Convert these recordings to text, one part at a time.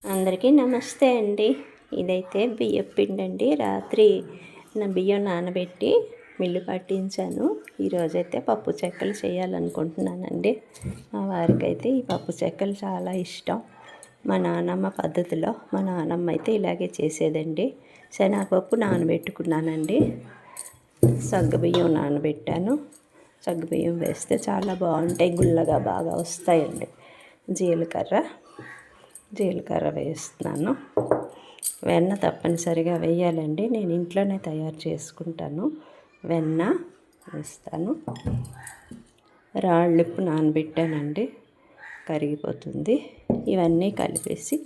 అందరికీ నమస్తే అండి. ఇదైతే బియ్యం పిండి అండి. రాత్రి నా బియ్యం నానబెట్టి మిల్లు పట్టించాను. ఈరోజైతే పప్పు చెక్కలు చేయాలనుకుంటున్నానండి. మా వారికైతే ఈ పప్పు చెక్కలు చాలా ఇష్టం. మా నాన్నమ్మ పద్ధతిలో మా నాన్నమ్మ అయితే ఇలాగే చేసేదండి. శనగపప్పు నానబెట్టుకున్నానండి. సగ్గుబియ్యం నానబెట్టాను. సగ్గుబియ్యం వేస్తే చాలా బాగుంటాయి, గుల్లగా బాగా వస్తాయండి. జీలకర్ర వేస్తున్నాను. వెన్న తప్పనిసరిగా వేయాలండి. నేను ఇంట్లోనే తయారు చేసుకుంటాను. వెన్న వేస్తాను. రాళ్ళుప్పు నానబెట్టానండి, కరిగిపోతుంది. ఇవన్నీ కలిపేసి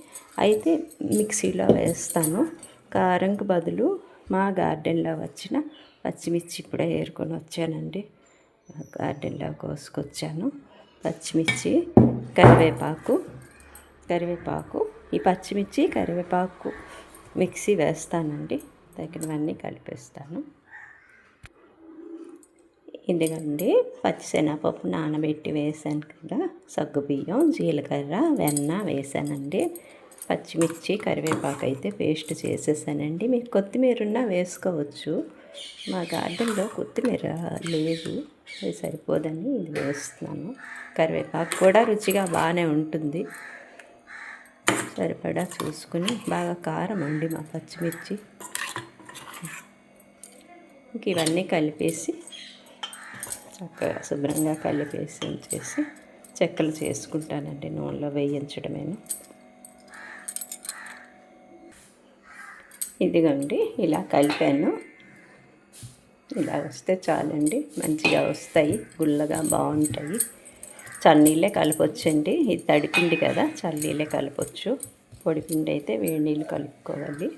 అయితే మిక్సీలో వేస్తాను. కారంకు బదులు మా గార్డెన్లో వచ్చిన పచ్చిమిర్చి ఇప్పుడే ఏరుకొని వచ్చానండి. గార్డెన్లో కోసుకొచ్చాను. పచ్చిమిర్చి, కరివేపాకు, ఈ పచ్చిమిర్చి కరివేపాకు మిక్సీ వేస్తానండి. తగినవన్నీ కలిపేస్తాను. ఇదిగండి పచ్చిశనగపప్పు నానబెట్టి వేసాను కదా, సగ్గుబియ్యం, జీలకర్ర, వెన్న వేసానండి. పచ్చిమిర్చి కరివేపాకు అయితే పేస్ట్ చేసేసానండి. మీకు కొత్తిమీర ఉన్నా వేసుకోవచ్చు. మా గార్డెన్లో కొత్తిమీర లేదు, అది సరిపోదని ఇది వేస్తున్నాను. కరివేపాకు కూడా రుచిగా బాగానే ఉంటుంది. సరిపడా చూసుకుని, బాగా కారం అండి మా పచ్చిమిర్చి. ఇంక ఇవన్నీ కలిపేసి చక్కగా శుభ్రంగా కలిపేసి ఉంచేసి చెక్కలు చేసుకుంటానండి. నూనెలో వేయించడమేను. ఇదిగోండి ఇలా కలిపాను. ఇలా వస్తే చాలండి, మంచిగా వస్తాయి, గుల్లగా బాగుంటాయి. చన్నీళ్ళే కలపొచ్చండి. ఇది తడిపిండి కదా, చన్నీళ్ళే కలపొచ్చు. పొడిపిండి అయితే వేడి నీళ్ళు కలుపుకోవాలి.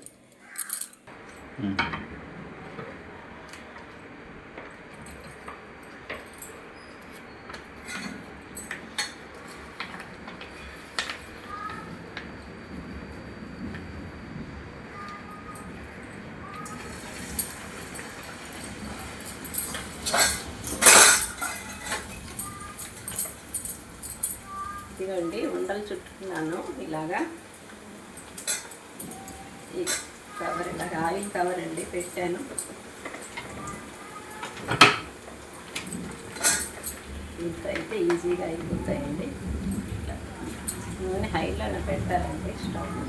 ఇదిగోండి ఉండలు చుట్టుకున్నాను. ఇలాగా ఈ కవర్, ఇలాగా ఆయిల్ కవర్ అండి పెట్టాను. ఇంత అయితే ఈజీగా అయిపోతాయండి. నూనె హైలోనే పెట్టాలండి స్టవ్.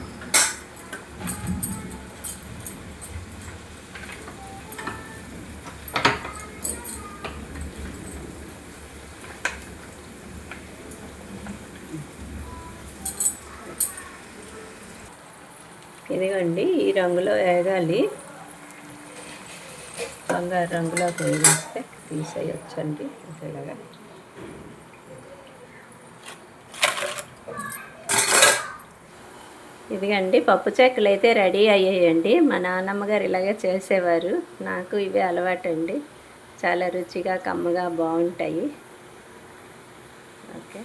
ఇదిగోండి ఈ రంగులో వేగాలి. బంగారు రంగులో వేగిస్తే తీసేయొచ్చండి. ఇలాగా ఇదిగండి పప్పు చెక్కలు అయితే రెడీ అయ్యాయండి. మా నాన్నమ్మ గారు ఇలాగే చేసేవారు. నాకు ఇవే అలవాటండి. చాలా రుచిగా కమ్మగా బాగుంటాయి. ఓకే.